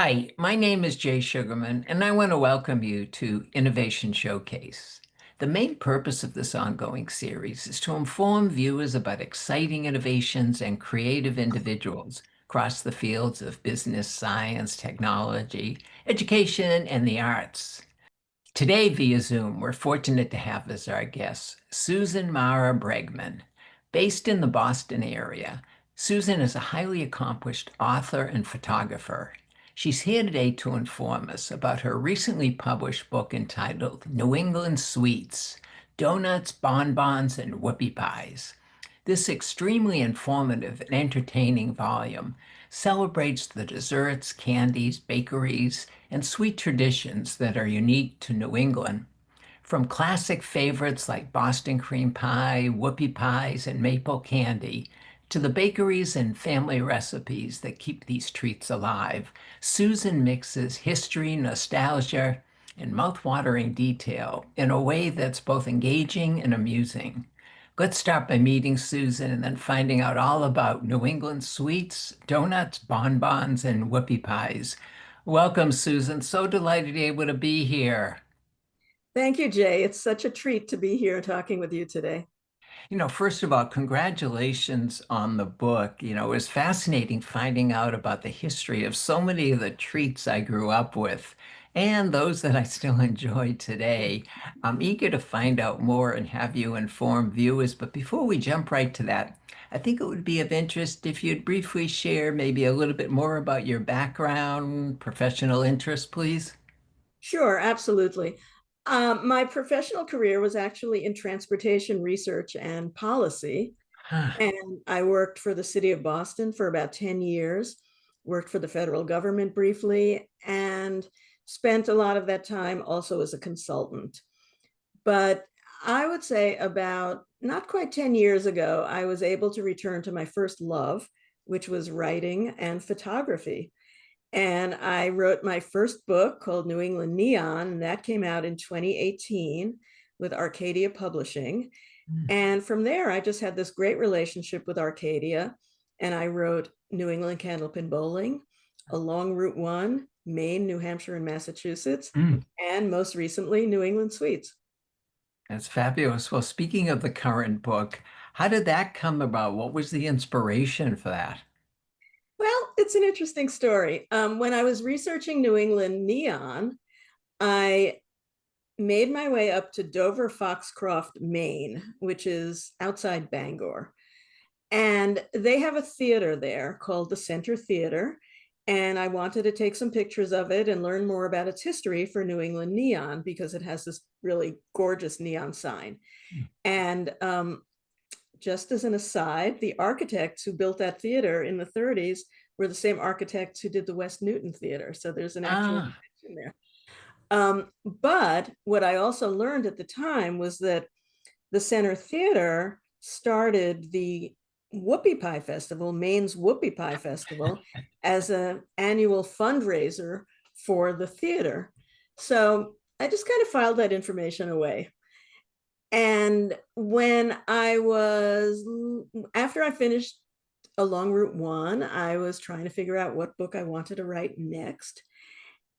Hi, my name is Jay Sugarman, and I want to welcome you to Innovation Showcase. The main purpose of this ongoing series is to inform viewers about exciting innovations and creative individuals across the fields of business, science, technology, education, and the arts. Today, via Zoom, we're fortunate to have as our guest Susan Mara Bregman. Based in the Boston area, Susan is a highly accomplished author and photographer. She's here today to inform us about her recently published book entitled New England Sweets: Doughnuts, Bonbons, and Whoopie Pies. This extremely informative and entertaining volume celebrates the desserts, candies, bakeries, and sweet traditions that are unique to New England. From classic favorites like Boston cream pie, whoopie pies, and maple candy, to the bakeries and family recipes that keep these treats alive, Susan mixes history, nostalgia, and mouth-watering detail in a way that's both engaging and amusing. Let's start by meeting Susan and then finding out all about New England sweets, donuts, bonbons, and whoopie pies. Welcome, Susan. So delighted to be able to be here. Thank you, Jay. It's such a treat to be here talking with you today. First of all, congratulations on the book. It was fascinating finding out about the history of so many of the treats I grew up with and those that I still enjoy today. I'm eager to find out more and have you inform viewers. But before we jump right to that, I think it would be of interest if you'd briefly share maybe a little bit more about your background, professional interests, please. Sure, absolutely. My professional career was actually in transportation research and policy, Huh. and I worked for the city of Boston for about 10 years, worked for the federal government briefly, and spent a lot of that time also as a consultant. But I would say about not quite 10 years ago, I was able to return to my first love, which was writing and photography. And I wrote my first book called New England Neon, and that came out in 2018 with Arcadia Publishing. And from there, I just had this great relationship with Arcadia. And I wrote New England Candlepin Bowling, Along Route 1, Maine, New Hampshire, and Massachusetts, Mm. and most recently, New England Sweets. That's fabulous. Well, speaking of the current book, how did that come about? What was the inspiration for that? Well, it's an interesting story. When I was researching New England Neon, I made my way up to Dover Foxcroft, Maine, which is outside Bangor. And they have a theater there called the Center Theater. And I wanted to take some pictures of it and learn more about its history for New England Neon because it has this really gorgeous neon sign. And just as an aside, the architects who built that theater in the 30s were the same architects who did the West Newton Theater. So there's an actual Ah, connection there. But what I also learned at the time was that the Center Theater started the Whoopie Pie Festival, Maine's Whoopie Pie Festival, as an annual fundraiser for the theater. So I just kind of filed that information away. And after I finished Along Route 1, I was trying to figure out what book I wanted to write next.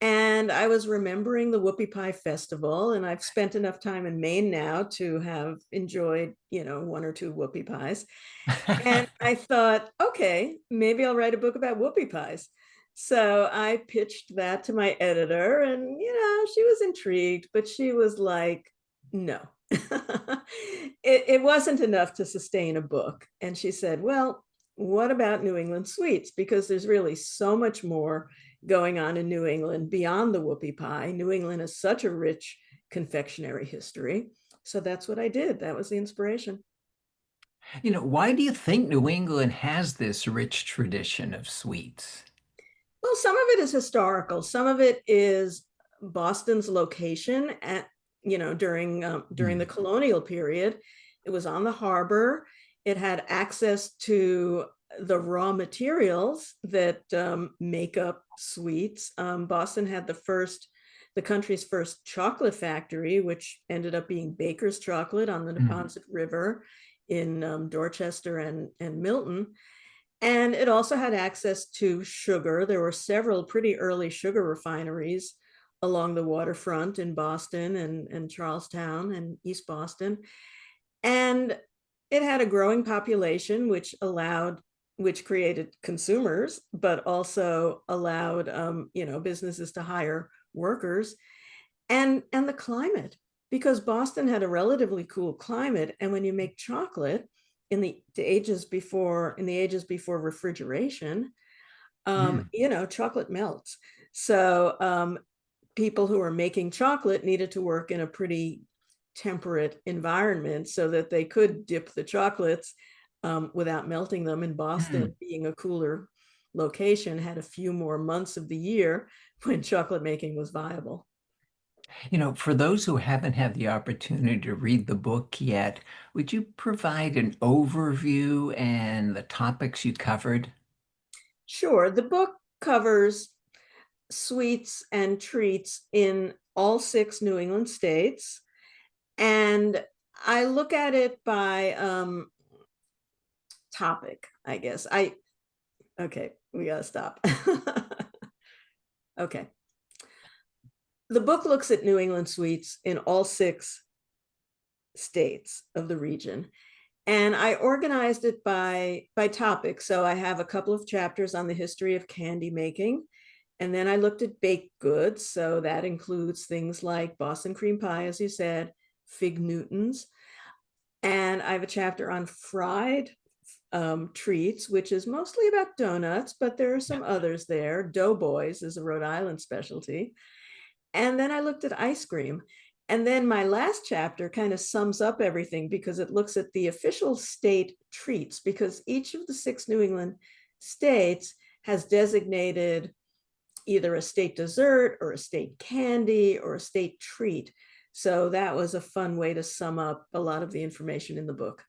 And I was remembering the Whoopie Pie Festival, and I've spent enough time in Maine now to have enjoyed, one or two Whoopie Pies. And I thought, okay, maybe I'll write a book about Whoopie Pies. So I pitched that to my editor, and, she was intrigued, but she was like, no. It wasn't enough to sustain a book. And she said, well, what about New England sweets? Because there's really so much more going on in New England beyond the whoopie pie. New England has such a rich confectionery history. So that's what I did. That was the inspiration. why do you think New England has this rich tradition of sweets? Well, some of it is historical. Some of it is Boston's location at, during the Hmm. colonial period. It was on the harbor. It had access to the raw materials that make up sweets. Boston had the country's first chocolate factory, which ended up being Baker's Chocolate on the Hmm. Neponset River in Dorchester and Milton. And it also had access to sugar. There were several pretty early sugar refineries along the waterfront in Boston and Charlestown and East Boston. And it had a growing population, which created consumers, but also allowed, businesses to hire workers, and the climate, because Boston had a relatively cool climate. And when you make chocolate in the ages before refrigeration, Mm. chocolate melts. So people who are making chocolate needed to work in a pretty temperate environment so that they could dip the chocolates without melting them. In Boston, Mm. being a cooler location, had a few more months of the year when chocolate making was viable. For those who haven't had the opportunity to read the book yet, would you provide an overview and the topics you covered? Sure, the book covers sweets and treats in all six New England states. And I look at it by topic, I guess. Okay, we gotta stop. Okay. The book looks at New England sweets in all six states of the region. And I organized it by topic. So I have a couple of chapters on the history of candy making. And then I looked at baked goods. So that includes things like Boston cream pie, as you said, fig Newtons. And I have a chapter on fried treats, which is mostly about donuts, but there are some others there. Doughboys is a Rhode Island specialty. And then I looked at ice cream. And then my last chapter kind of sums up everything because it looks at the official state treats, because each of the six New England states has designated either a state dessert or a state candy or a state treat. So that was a fun way to sum up a lot of the information in the book.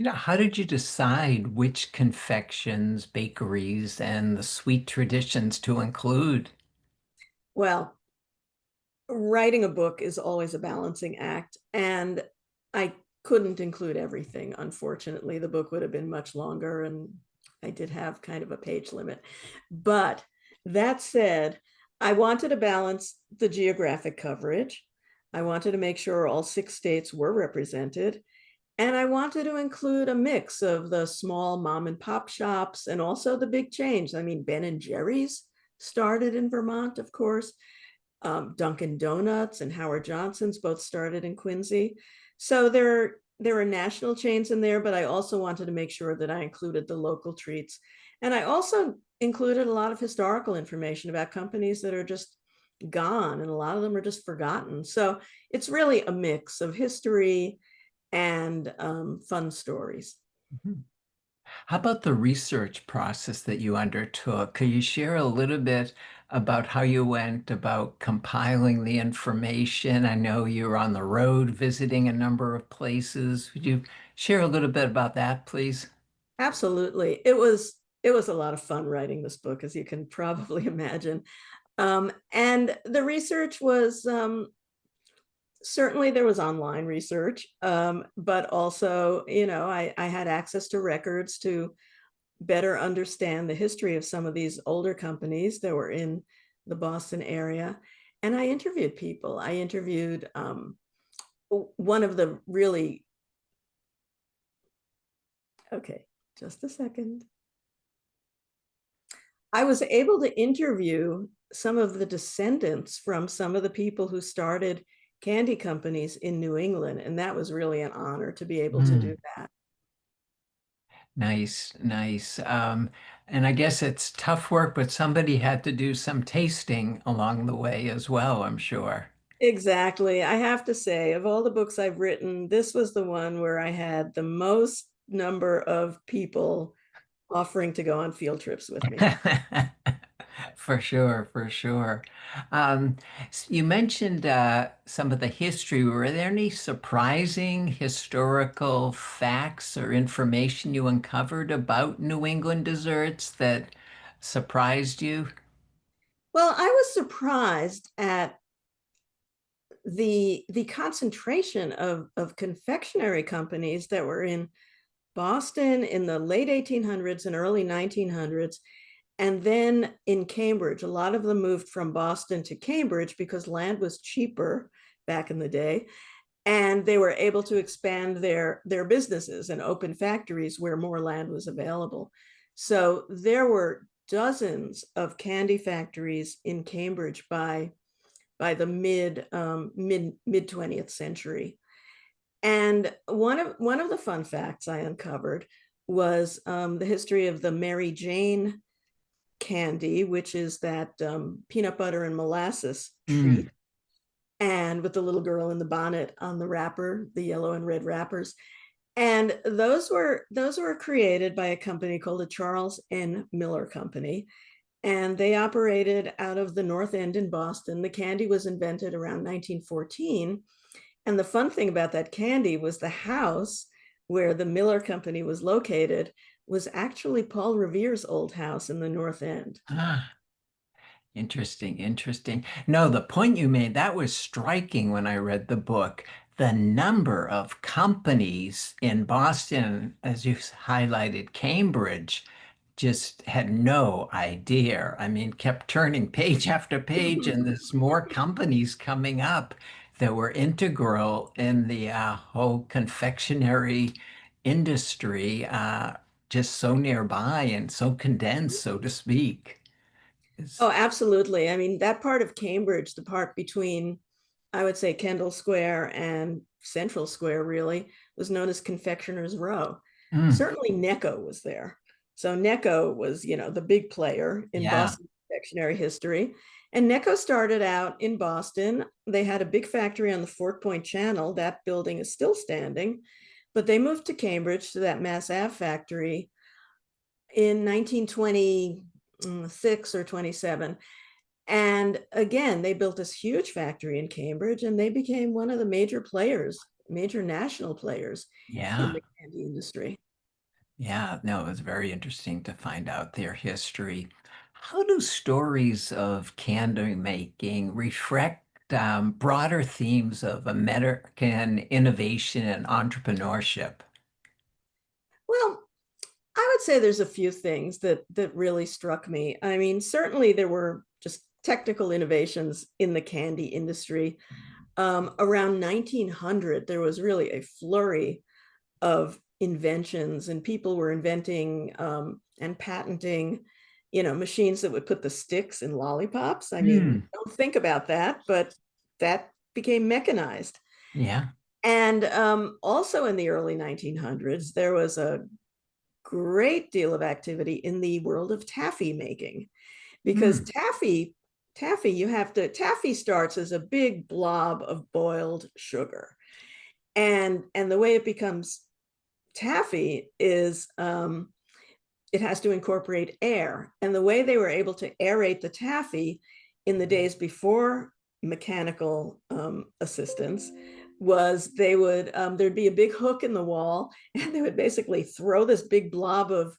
How did you decide which confections, bakeries, and the sweet traditions to include? Well, writing a book is always a balancing act, and I couldn't include everything. Unfortunately, the book would have been much longer, and I did have kind of a page limit. But that said, I wanted to balance the geographic coverage. I wanted to make sure all six states were represented. And I wanted to include a mix of the small mom and pop shops and also the big chains. I mean, Ben and Jerry's started in Vermont, of course. Dunkin' Donuts and Howard Johnson's both started in Quincy. So there are national chains in there, but I also wanted to make sure that I included the local treats. And I also included a lot of historical information about companies that are just gone, and a lot of them are just forgotten. So it's really a mix of history and fun stories. Mhm. How about the research process that you undertook? Could you share a little bit about how you went about compiling the information? I know you were on the road visiting a number of places. Would you share a little bit about that, please? Absolutely. It was a lot of fun writing this book, as you can probably imagine. And the research was, certainly there was online research, but also, I had access to records to better understand the history of some of these older companies that were in the Boston area. And I interviewed people. I interviewed one of the really, okay, just a second. I was able to interview some of the descendants from some of the people who started candy companies in New England. And that was really an honor to be able to do Mm, that. nice, nice. And I guess it's tough work, but somebody had to do some tasting along the way as well, I'm sure. Exactly. I have to say, of all the books I've written, this was the one where I had the most number of people offering to go on field trips with me. For sure, for sure. You mentioned some of the history. Were there any surprising historical facts or information you uncovered about New England desserts that surprised you? Well, I was surprised at the concentration of confectionery companies that were in Boston in the late 1800s and early 1900s. And then in Cambridge, a lot of them moved from Boston to Cambridge because land was cheaper back in the day. And they were able to expand their businesses and open factories where more land was available. So there were dozens of candy factories in Cambridge by the mid 20th century. And one of the fun facts I uncovered was the history of the Mary Jane candy, which is that peanut butter and molasses Mm. treat, and with the little girl in the bonnet on the wrapper, the yellow and red wrappers. And those were created by a company called the Charles N. Miller Company, and they operated out of the North End in Boston. The candy was invented around 1914. And the fun thing about that candy was the house where the Miller Company was located was actually Paul Revere's old house in the North End. Ah. Interesting, interesting. No, the point you made, that was striking when I read the book. The number of companies in Boston, as you highlighted, Cambridge, just had no idea. I mean, kept turning page after page, and there's more companies coming up that were integral in the whole confectionery industry, just so nearby and so condensed, so to speak. Oh, It's, absolutely. I mean, that part of Cambridge, the part between, I would say, Kendall Square and Central Square, really, was known as Confectioner's Row. mm, Certainly, Necco was there. So Necco was, the big player in yeah. Boston confectionery history. And Necco started out in Boston. They had a big factory on the Fort Point Channel. That building is still standing, but they moved to Cambridge to that Mass Ave factory in 1926 or 27. And again, they built this huge factory in Cambridge and they became one of the major players, major national players in Yeah. the candy industry. Yeah. No, it was very interesting to find out their history. How do stories of candy making reflect broader themes of American innovation and entrepreneurship? Well, I would say there's a few things that really struck me. I mean, certainly there were just technical innovations in the candy industry. Around 1900, there was really a flurry of inventions, and people were inventing and patenting, machines that would put the sticks in lollipops. I mean, Hmm. don't think about that, but that became mechanized. Yeah. And also in the early 1900s, there was a great deal of activity in the world of taffy making, because Hmm. taffy, taffy starts as a big blob of boiled sugar. And the way it becomes taffy is it has to incorporate air. And the way they were able to aerate the taffy in the days before mechanical assistance was there'd be a big hook in the wall, and they would basically throw this big blob of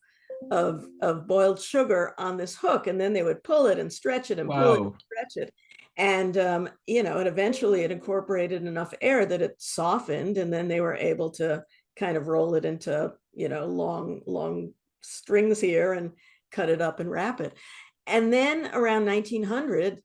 boiled sugar on this hook, and then they would pull it and stretch it and pull it Whoa. and stretch it. And and eventually it incorporated enough air that it softened, and then they were able to kind of roll it into long strings here and cut it up and wrap it. And then around 1900,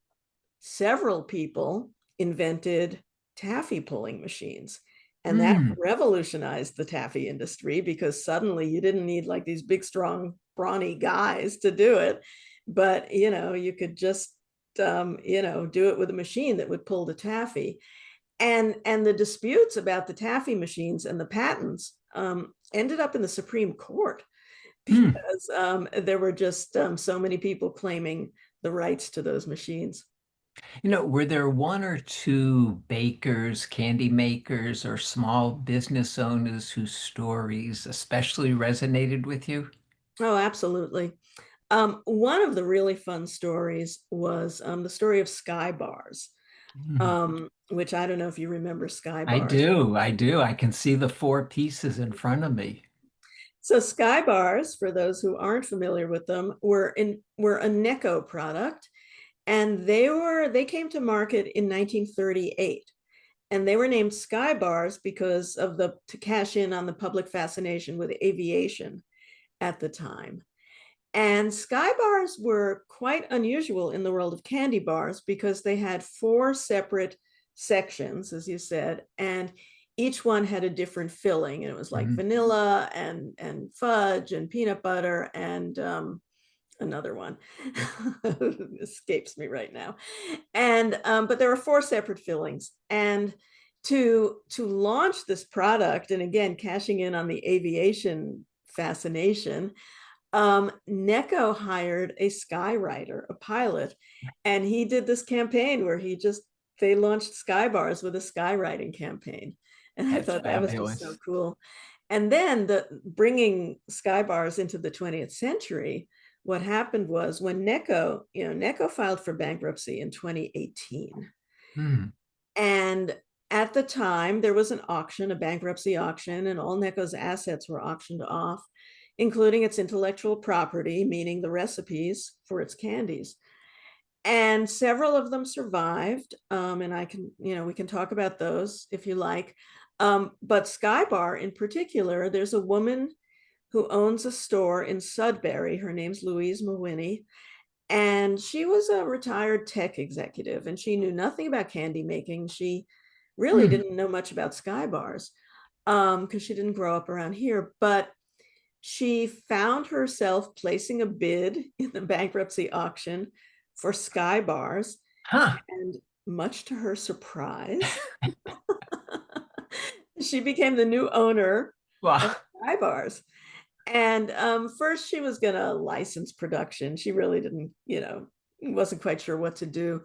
several people invented taffy pulling machines. And that Hmm. revolutionized the taffy industry, because suddenly you didn't need like these big, strong, brawny guys to do it. But, you could just, do it with a machine that would pull the taffy. And the disputes about the taffy machines and the patents ended up in the Supreme Court, Hmm. because there were just so many people claiming the rights to those machines. Were there one or two bakers, candy makers, or small business owners whose stories especially resonated with you? Oh, absolutely. One of the really fun stories was the story of Sky Bars, Mhm. which I don't know if you remember Sky I Bars. do. I do. I can see the four pieces in front of me. So Sky Bars, for those who aren't familiar with them, were a Necco product, and they came to market in 1938. and they were named Sky Bars because of the to cash in on the public fascination with aviation at the time. And Sky Bars were quite unusual in the world of candy bars because they had four separate sections, as you said, and each one had a different filling. And it was like Mhm. vanilla and fudge and peanut butter and another one escapes me right now. And but there were four separate fillings. And to launch this product, and again cashing in on the aviation fascination, Necco hired a skywriter, a pilot, and he did this campaign where they launched Skybars with a skywriting campaign. And I That's thought that was just so fabulous. cool. And then bringing Skybars into the 20th century, what happened was when Necco filed for bankruptcy in 2018. Hmm. And at the time, there was an auction, a bankruptcy auction, and all Necco's assets were auctioned off, including its intellectual property, meaning the recipes for its candies. And several of them survived. And we can talk about those if you like. But Skybar in particular, there's a woman who owns a store in Sudbury. Her name's Louise Mawhinney. And she was a retired tech executive, and she knew nothing about candy making. She really Hmm. didn't know much about Sky Bars because she didn't grow up around here. But she found herself placing a bid in the bankruptcy auction for Sky Bars. Huh. And much to her surprise, she became the new owner Wow. of Sky Bars. And first, she was going to license production. She really didn't, wasn't quite sure what to do.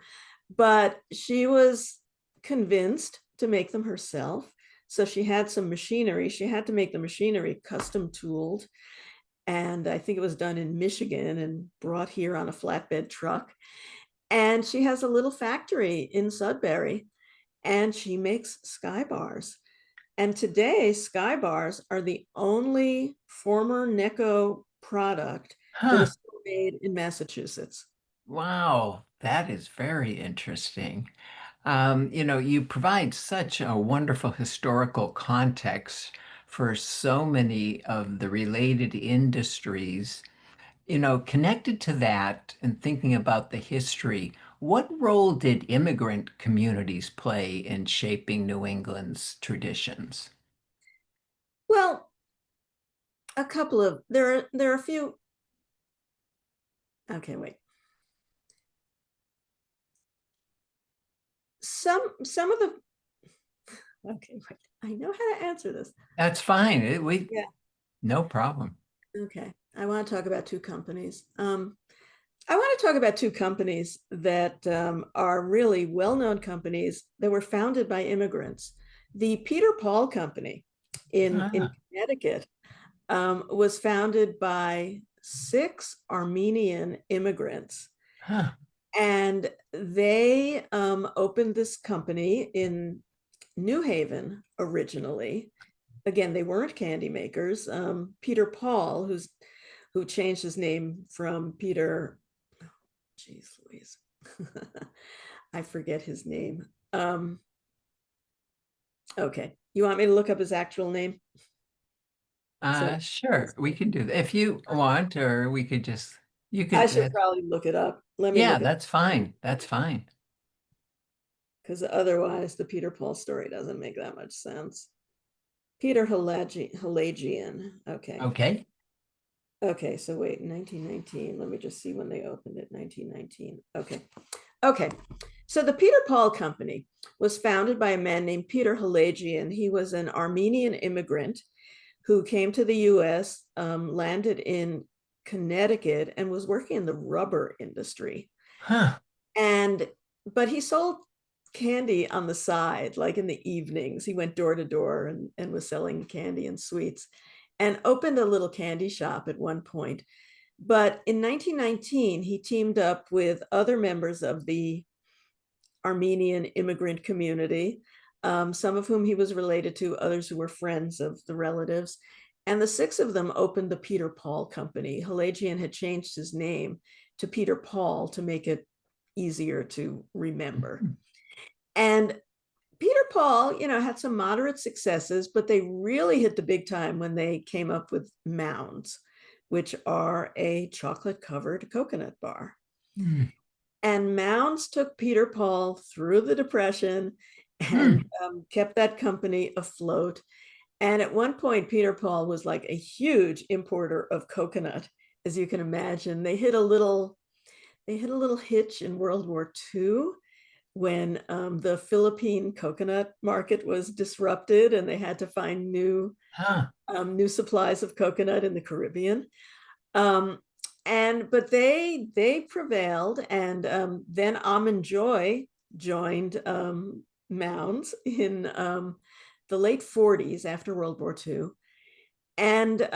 But she was convinced to make them herself. So she had some machinery. She had to make the machinery custom tooled. And I think it was done in Michigan and brought here on a flatbed truck. And she has a little factory in Sudbury, and she makes Sky Bars. And today, Sky Bars are the only former Necco product that Huh. is still made in Massachusetts. Wow. That is very interesting. You provide such a wonderful historical context for so many of the related industries. Connected to that and thinking about the history, what role did immigrant communities play in shaping New England's traditions? Well, there are a few. Okay, wait. Some of the okay, wait. I know how to answer this. That's fine. Yeah. No problem. Okay. I want to talk about two companies. I want to talk about two companies that are really well-known companies that were founded by immigrants. The Peter Paul Company in Ah, Connecticut was founded by six Armenian immigrants, huh, and they opened this company in New Haven originally. Again, they weren't candy makers. Peter Paul, who changed his name from Peter, geez Louise, I forget his name. Okay, you want me to look up his actual name? So sure, we can do that if you want, or we could just, you I could, should probably look it up. Let me yeah, look it that's fine. That's fine. because otherwise the Peter Paul story doesn't make that much sense. Peter Halagian. Okay. Okay. Okay, so wait, 1919. Let me just see when they opened it. 1919. Okay. Okay. So the Peter Paul Company was founded by a man named Peter Halagian. He was an Armenian immigrant who came to the US, landed in Connecticut, and was working in the rubber industry. Huh. And but he sold candy on the side, like in the evenings. He went door to door and was selling candy and sweets and opened a little candy shop at one point. But in 1919, he teamed up with other members of the Armenian immigrant community, some of whom he was related to, others who were friends of the relatives. And the six of them opened the Peter Paul Company. Halagian had changed his name to Peter Paul to make it easier to remember. And Peter Paul, had some moderate successes, but they really hit the big time when they came up with Mounds, which are a chocolate covered coconut bar. Mm. And Mounds took Peter Paul through the Depression and Mm. kept that company afloat. And at one point, Peter Paul was like a huge importer of coconut, as you can imagine. They hit a little hitch in World War II when the Philippine coconut market was disrupted, and they had to find Huh. new supplies of coconut in the Caribbean. Um, and but they prevailed, and then Almond Joy joined Mounds in the late 40s after World War II. And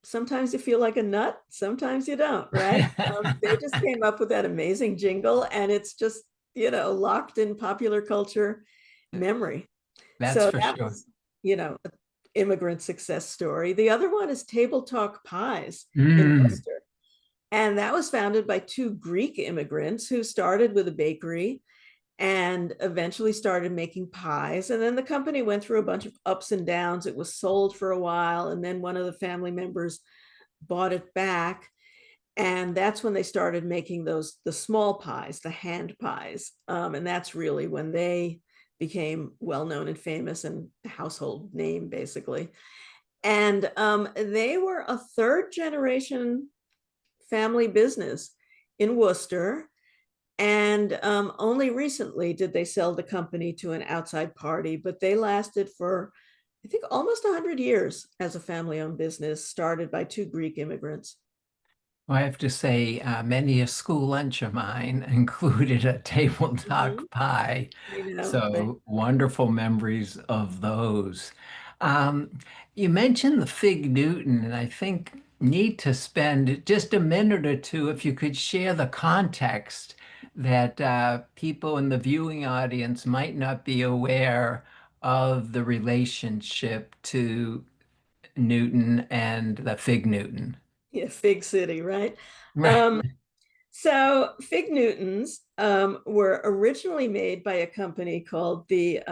sometimes you feel like a nut, sometimes you don't, right? They just came up with that amazing jingle, and it's just locked in popular culture memory. That's So for that sure. was an immigrant success story. The other one is Table Talk Pies in Mm. Worcester. And that was founded by two Greek immigrants who started with a bakery and eventually started making pies. And then the company went through a bunch of ups and downs. It was sold for a while, and then one of the family members bought it back. And that's when they started making the small pies, the hand pies. And that's really when they became well known and famous and a household name, basically. And they were a third generation family business in Worcester. And only recently did they sell the company to an outside party, but they lasted for, I think, almost 100 years as a family owned business started by two Greek immigrants. Well, I have to say, many a school lunch of mine included a Mhm. tabletop pie. I know. So wonderful memories of those. Um, you mentioned the Fig Newton, and I think need to spend just a minute or two if you could share the context that people in the viewing audience might not be aware of the relationship to Newton and the Fig Newton. Yeah, Fig City, right? Right. Um, so Fig Newtons were originally made by a company called the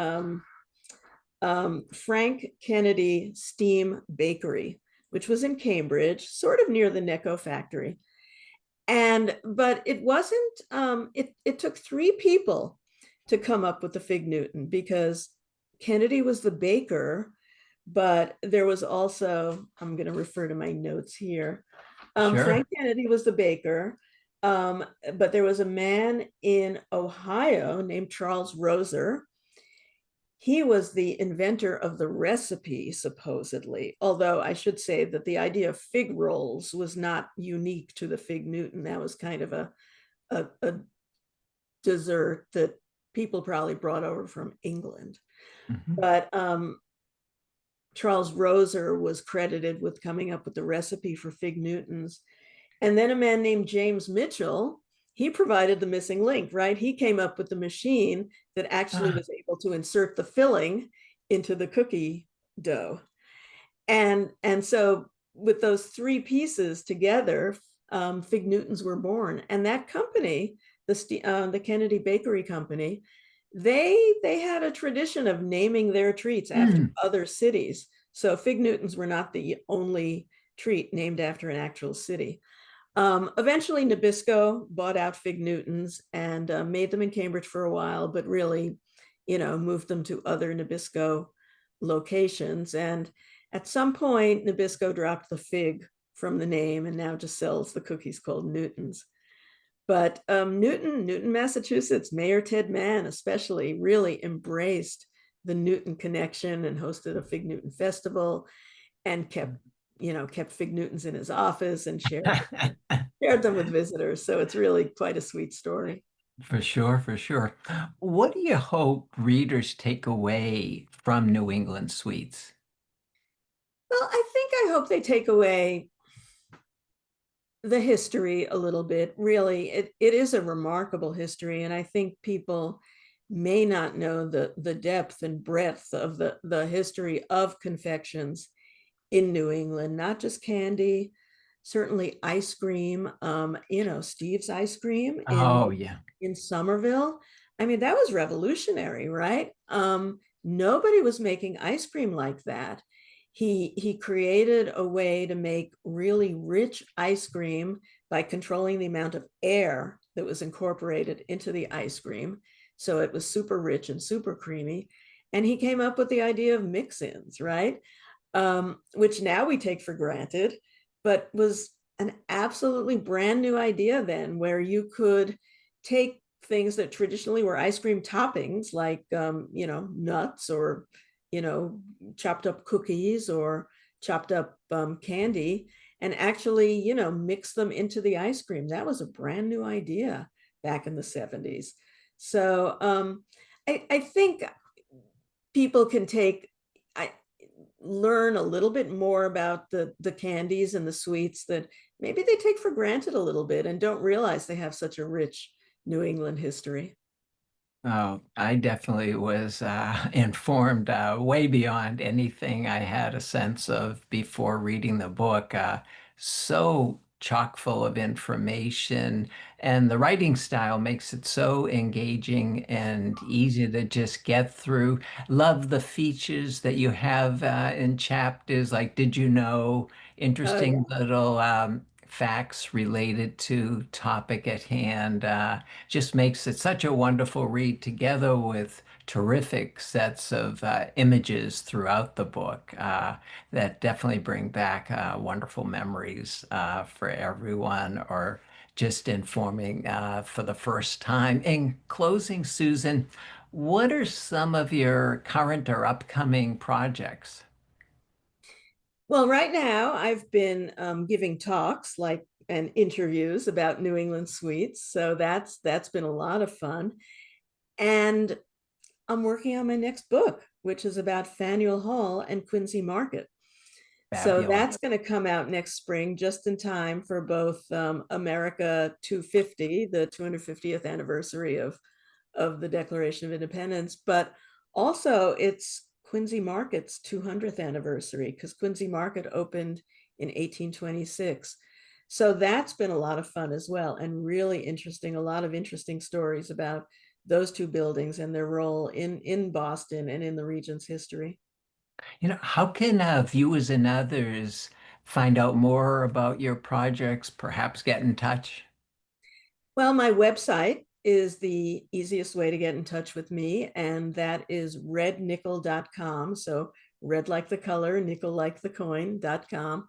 Frank Kennedy Steam Bakery, which was in Cambridge, sort of near the Necco factory. But it wasn't. It took three people to come up with the Fig Newton because Kennedy was the baker, but there was also, I'm going to refer to my notes here. Sure. Frank Kennedy was the baker, but there was a man in Ohio named Charles Roser. He was the inventor of the recipe, supposedly, although I should say that the idea of fig rolls was not unique to the Fig Newton. That was kind of a dessert that people probably brought over from England. Mhm. But Charles Roser was credited with coming up with the recipe for Fig Newtons. And then a man named James Mitchell, he provided the missing link, right? He came up with the machine that actually Ah. was able to insert the filling into the cookie dough. And so with those three pieces together, Fig Newtons were born. And that company, the Kennedy Bakery Company, they had a tradition of naming their treats after Mm. other cities. So Fig Newtons were not the only treat named after an actual city. Eventually, Nabisco bought out Fig Newtons and made them in Cambridge for a while, but really, moved them to other Nabisco locations. And at some point, Nabisco dropped the fig from the name and now just sells the cookies called Newtons. But Newton, Massachusetts, Mayor Ted Mann especially really embraced the Newton connection and hosted a Fig Newton festival and kept Fig Newtons in his office and shared them with visitors. So it's really quite a sweet story. For sure, for sure. What do you hope readers take away from New England Sweets? Well, I hope they take away the history a little bit. Really, it is a remarkable history, and I think people may not know the depth and breadth of the history of confections in New England, not just candy, certainly ice cream. Steve's ice cream Oh, yeah. in Somerville. I mean, that was revolutionary, right? Nobody was making ice cream like that. He created a way to make really rich ice cream by controlling the amount of air that was incorporated into the ice cream. So it was super rich and super creamy. And he came up with the idea of mix-ins, right? Which now we take for granted, but was an absolutely brand new idea then, where you could take things that traditionally were ice cream toppings, like nuts or chopped up cookies or chopped up candy, and actually mix them into the ice cream. That was a brand new idea back in the 70s. So I think people can take I learn a little bit more about the candies and the sweets that maybe they take for granted a little bit and don't realize they have such a rich New England history. Oh, I definitely was informed way beyond anything I had a sense of before reading the book. So chock full of information, and the writing style makes it so engaging and easy to just get through. Love the features that you have in chapters like Did You Know? Oh Interesting yeah. little facts related to topic at hand. Just makes it such a wonderful read together with terrific sets of images throughout the book that definitely bring back wonderful memories for everyone or just informing for the first time. In closing, Susan, what are some of your current or upcoming projects? Well, right now I've been giving talks like and interviews about New England sweets, so that's been a lot of fun. And I'm working on my next book, which is about Faneuil Hall and Quincy Market. So Fabulous. that's going to come out next spring, just in time for both America 250, the 250th anniversary of the Declaration of Independence, but also it's Quincy Market's 200th anniversary because Quincy Market opened in 1826. So that's been a lot of fun as well and really interesting, a lot of interesting stories about those two buildings and their role in Boston and in the region's history. How can viewers and others find out more about your projects, perhaps get in touch? Well, my website is the easiest way to get in touch with me, and that is rednickel.com. So red like the color, nickel like the coin.com.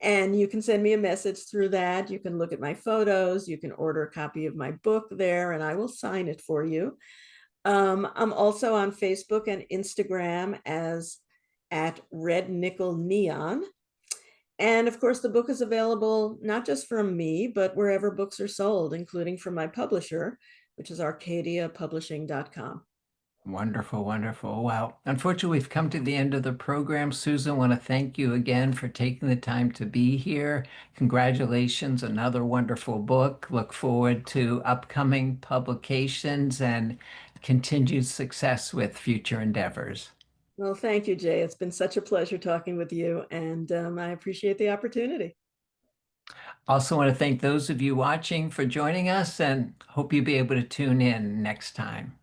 And you can send me a message through that. You can look at my photos. You can order a copy of my book there, and I will sign it for you. I'm also on Facebook and Instagram as at Red Nickel Neon. And of course, the book is available not just from me, but wherever books are sold, including from my publisher, which is arcadiapublishing.com. Wonderful, wonderful. Well, unfortunately, we've come to the end of the program. Susan, I want to thank you again for taking the time to be here. Congratulations, another wonderful book. Look forward to upcoming publications and continued success with future endeavors. Well, thank you, Jay. It's been such a pleasure talking with you, and I appreciate the opportunity. Also, want to thank those of you watching for joining us and hope you'll be able to tune in next time.